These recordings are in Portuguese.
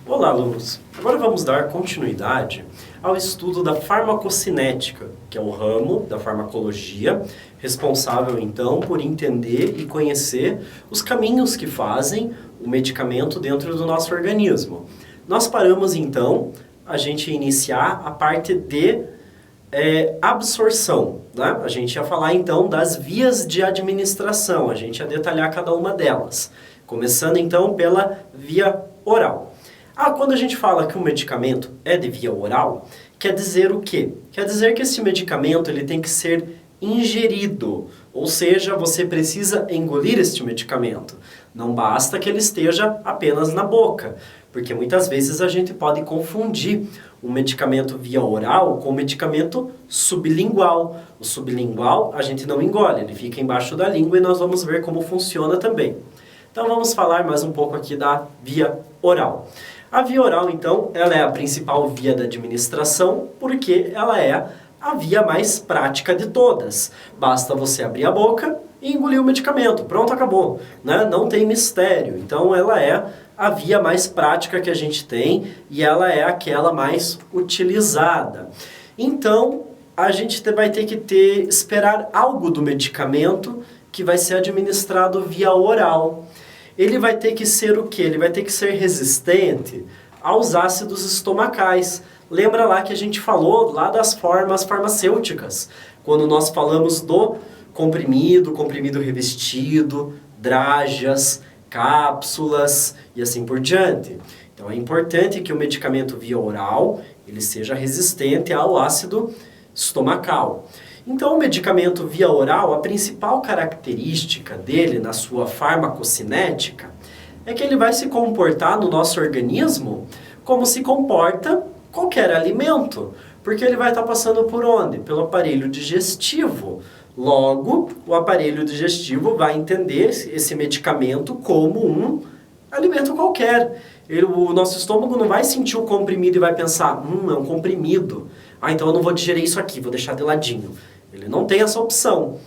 Olá, alunos! Agora vamos dar continuidade ao estudo da farmacocinética, que é o ramo da farmacologia, responsável então por entender e conhecer os caminhos que fazem o medicamento dentro do nosso organismo. Nós paramos então a gente iniciar a parte de absorção, né? A gente ia falar então das vias de administração, a gente ia detalhar cada uma delas, começando então pela via oral. Quando a gente fala que o medicamento é de via oral, quer dizer o quê? Quer dizer que esse medicamento ele tem que ser ingerido, ou seja, você precisa engolir este medicamento. Não basta que ele esteja apenas na boca, porque muitas vezes a gente pode confundir o medicamento via oral com o medicamento sublingual. O sublingual a gente não engole, ele fica embaixo da língua e nós vamos ver como funciona também. Então vamos falar mais um pouco aqui da via oral. A via oral, então, ela é a principal via da administração, porque ela é a via mais prática de todas. Basta você abrir a boca e engolir o medicamento. Pronto, acabou, né? Não tem mistério. Então, ela é a via mais prática que a gente tem e ela é aquela mais utilizada. Então, a gente vai ter que esperar algo do medicamento que vai ser administrado via oral. Ele vai ter que ser o quê? Ele vai ter que ser resistente aos ácidos estomacais. Lembra lá que a gente falou lá das formas farmacêuticas, quando nós falamos do comprimido revestido, drágeas, cápsulas e assim por diante. Então é importante que o medicamento via oral ele seja resistente ao ácido estomacal. Então, o medicamento via oral, a principal característica dele na sua farmacocinética é que ele vai se comportar no nosso organismo como se comporta qualquer alimento, porque ele vai estar passando por onde? Pelo aparelho digestivo. Logo, o aparelho digestivo vai entender esse medicamento como um alimento qualquer. O nosso estômago não vai sentir o comprimido e vai pensar, é um comprimido. Então eu não vou digerir isso aqui, vou deixar de ladinho. Ele não tem essa opção.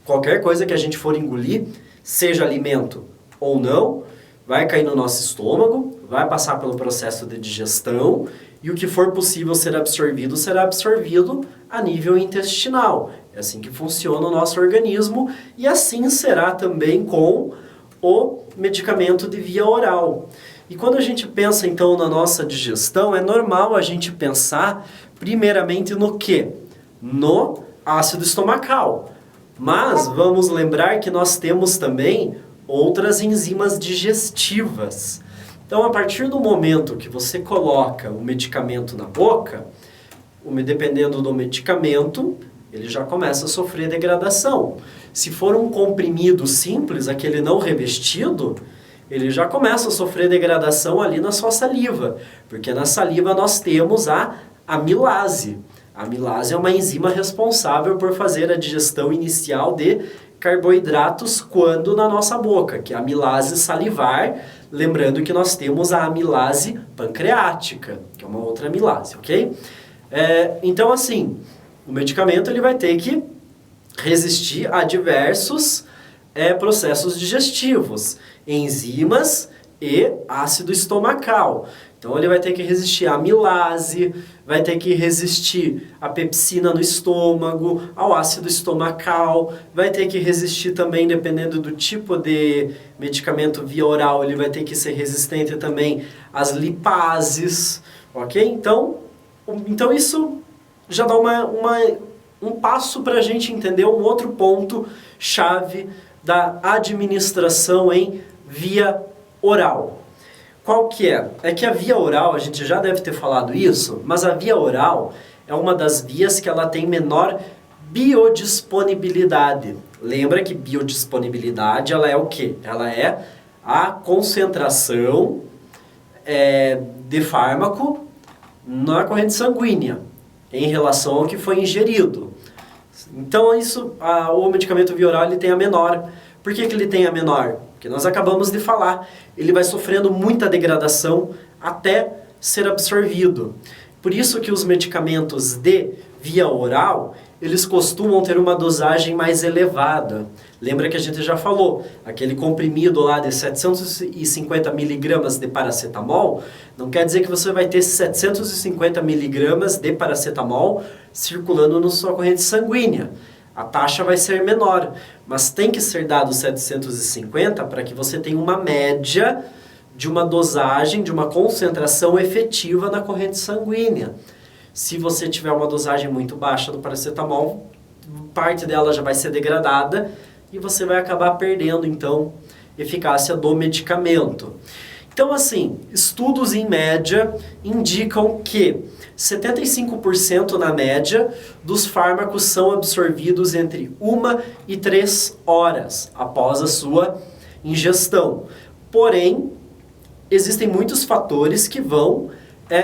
Qualquer coisa que a gente for engolir, seja alimento ou não, vai cair no nosso estômago, vai passar pelo processo de digestão e o que for possível ser absorvido, será absorvido a nível intestinal. É assim que funciona o nosso organismo e assim será também com o medicamento de via oral. E quando a gente pensa então na nossa digestão, é normal a gente pensar primeiramente no quê? No ácido estomacal. Mas vamos lembrar que nós temos também outras enzimas digestivas. Então, a partir do momento que você coloca o medicamento na boca, dependendo do medicamento, ele já começa a sofrer degradação. Se for um comprimido simples, aquele não revestido, ele já começa a sofrer degradação ali na sua saliva, porque na saliva nós temos a amilase. A amilase é uma enzima responsável por fazer a digestão inicial de carboidratos quando na nossa boca, que é a amilase salivar, lembrando que nós temos a amilase pancreática, que é uma outra amilase, ok? Então, assim, o medicamento ele vai ter que resistir a diversos processos digestivos, enzimas e ácido estomacal. Então, ele vai ter que resistir à amilase, vai ter que resistir à pepsina no estômago, ao ácido estomacal, vai ter que resistir também, dependendo do tipo de medicamento via oral, ele vai ter que ser resistente também às lipases, ok? Então isso já dá um passo para a gente entender um outro ponto chave da administração em via oral. Qual que é? É que a via oral, a gente já deve ter falado isso, mas a via oral é uma das vias que ela tem menor biodisponibilidade. Lembra que biodisponibilidade ela é o quê? Ela é a concentração de fármaco na corrente sanguínea em relação ao que foi ingerido. Então o medicamento via oral ele tem a menor. Por que ele tem a menor? Porque nós acabamos de falar, ele vai sofrendo muita degradação até ser absorvido. Por isso que os medicamentos de via oral, eles costumam ter uma dosagem mais elevada. Lembra que a gente já falou, aquele comprimido lá de 750 miligramas de paracetamol, não quer dizer que você vai ter 750 miligramas de paracetamol circulando na sua corrente sanguínea. A taxa vai ser menor, mas tem que ser dado 750 para que você tenha uma média de uma dosagem, de uma concentração efetiva na corrente sanguínea. Se você tiver uma dosagem muito baixa do paracetamol, parte dela já vai ser degradada e você vai acabar perdendo, então, eficácia do medicamento. Então, assim, estudos em média indicam que 75% na média dos fármacos são absorvidos entre 1 e 3 horas após a sua ingestão. Porém, existem muitos fatores que vão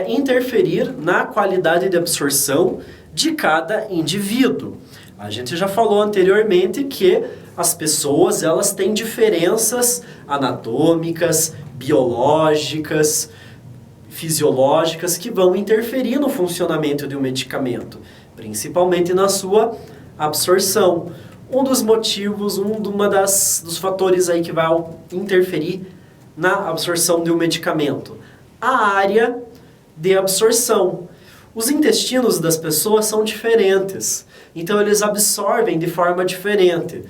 interferir na qualidade de absorção de cada indivíduo. A gente já falou anteriormente que as pessoas elas têm diferenças anatômicas, biológicas, fisiológicas que vão interferir no funcionamento de um medicamento, principalmente na sua absorção. Um dos motivos, dos fatores aí que vai interferir na absorção de um medicamento, a área de absorção. Os intestinos das pessoas são diferentes, então eles absorvem de forma diferente.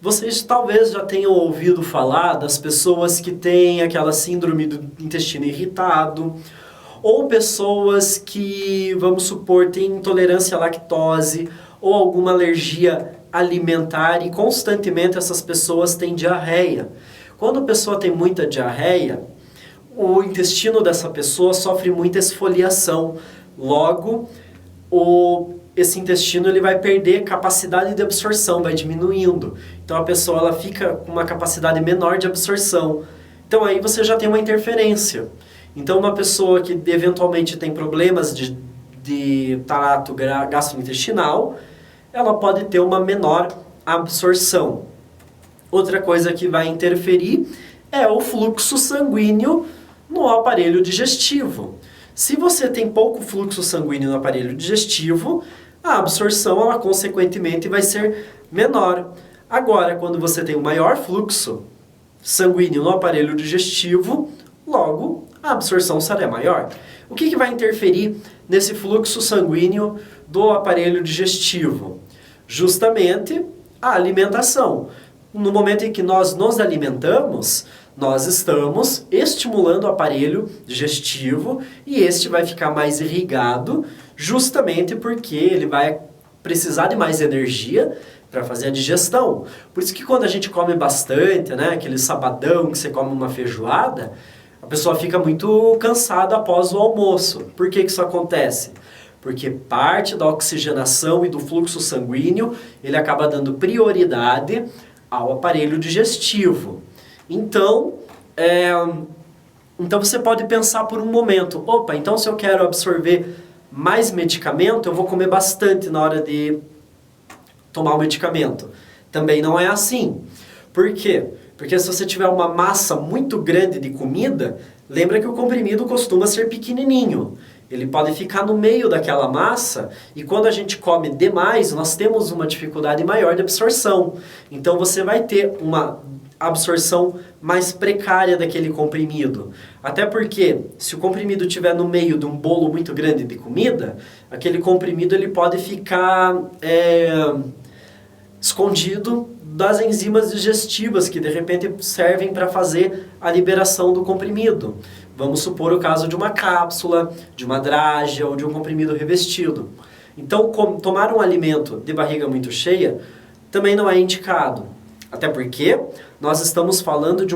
Vocês talvez já tenham ouvido falar das pessoas que têm aquela síndrome do intestino irritado, ou pessoas que, vamos supor, têm intolerância à lactose ou alguma alergia alimentar e constantemente essas pessoas têm diarreia. Quando a pessoa tem muita diarreia, o intestino dessa pessoa sofre muita esfoliação. Logo, esse intestino ele vai perder capacidade de absorção, vai diminuindo. Então a pessoa ela fica com uma capacidade menor de absorção. Então aí você já tem uma interferência. Então uma pessoa que eventualmente tem problemas de trato gastrointestinal, ela pode ter uma menor absorção. Outra coisa que vai interferir é o fluxo sanguíneo no aparelho digestivo. Se você tem pouco fluxo sanguíneo no aparelho digestivo, a absorção, ela consequentemente vai ser menor. Agora, quando você tem um maior fluxo sanguíneo no aparelho digestivo, logo a absorção será maior. O que vai interferir nesse fluxo sanguíneo do aparelho digestivo? Justamente a alimentação. No momento em que nós nos alimentamos, nós estamos estimulando o aparelho digestivo e este vai ficar mais irrigado justamente porque ele vai precisar de mais energia para fazer a digestão. Por isso que quando a gente come bastante, né, aquele sabadão que você come uma feijoada, a pessoa fica muito cansada após o almoço. Por que isso acontece? Porque parte da oxigenação e do fluxo sanguíneo, ele acaba dando prioridade ao aparelho digestivo. Então você pode pensar por um momento, opa, então se eu quero absorver mais medicamento, eu vou comer bastante na hora de tomar o medicamento. Também não é assim. Por quê? Porque se você tiver uma massa muito grande de comida, lembra que o comprimido costuma ser pequenininho. Ele pode ficar no meio daquela massa e quando a gente come demais, nós temos uma dificuldade maior de absorção. Então você vai ter uma absorção mais precária daquele comprimido. Até porque, se o comprimido estiver no meio de um bolo muito grande de comida, aquele comprimido ele pode ficar escondido das enzimas digestivas que de repente servem para fazer a liberação do comprimido. Vamos supor o caso de uma cápsula, de uma drágea ou de um comprimido revestido. Então, tomar um alimento de barriga muito cheia também não é indicado. Até porque nós estamos falando de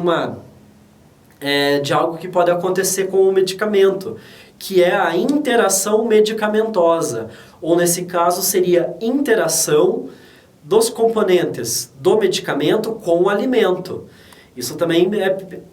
algo que pode acontecer com o medicamento, que é a interação medicamentosa. Ou nesse caso seria interação dos componentes do medicamento com o alimento. Isso também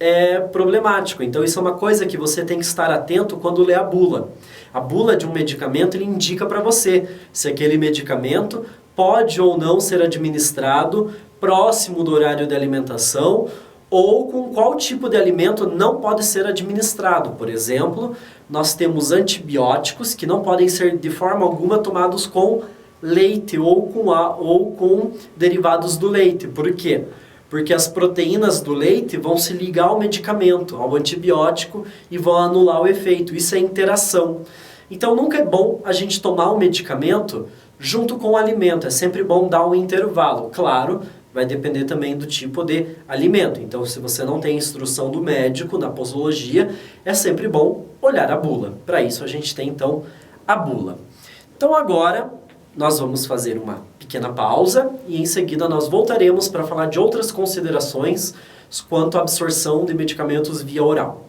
é problemático. Então isso é uma coisa que você tem que estar atento quando lê a bula. A bula de um medicamento ele indica para você se aquele medicamento pode ou não ser administrado próximo do horário de alimentação ou com qual tipo de alimento não pode ser administrado. Por exemplo, nós temos antibióticos que não podem ser de forma alguma tomados com leite ou com derivados do leite. Por quê? Porque as proteínas do leite vão se ligar ao medicamento, ao antibiótico, e vão anular o efeito. Isso é interação. Então nunca é bom a gente tomar o medicamento junto com o alimento. É sempre bom dar um intervalo. Claro, vai depender também do tipo de alimento. Então, se você não tem instrução do médico na posologia, é sempre bom olhar a bula. Para isso, a gente tem, então, a bula. Então, agora, nós vamos fazer uma pequena pausa e, em seguida, nós voltaremos para falar de outras considerações quanto à absorção de medicamentos via oral.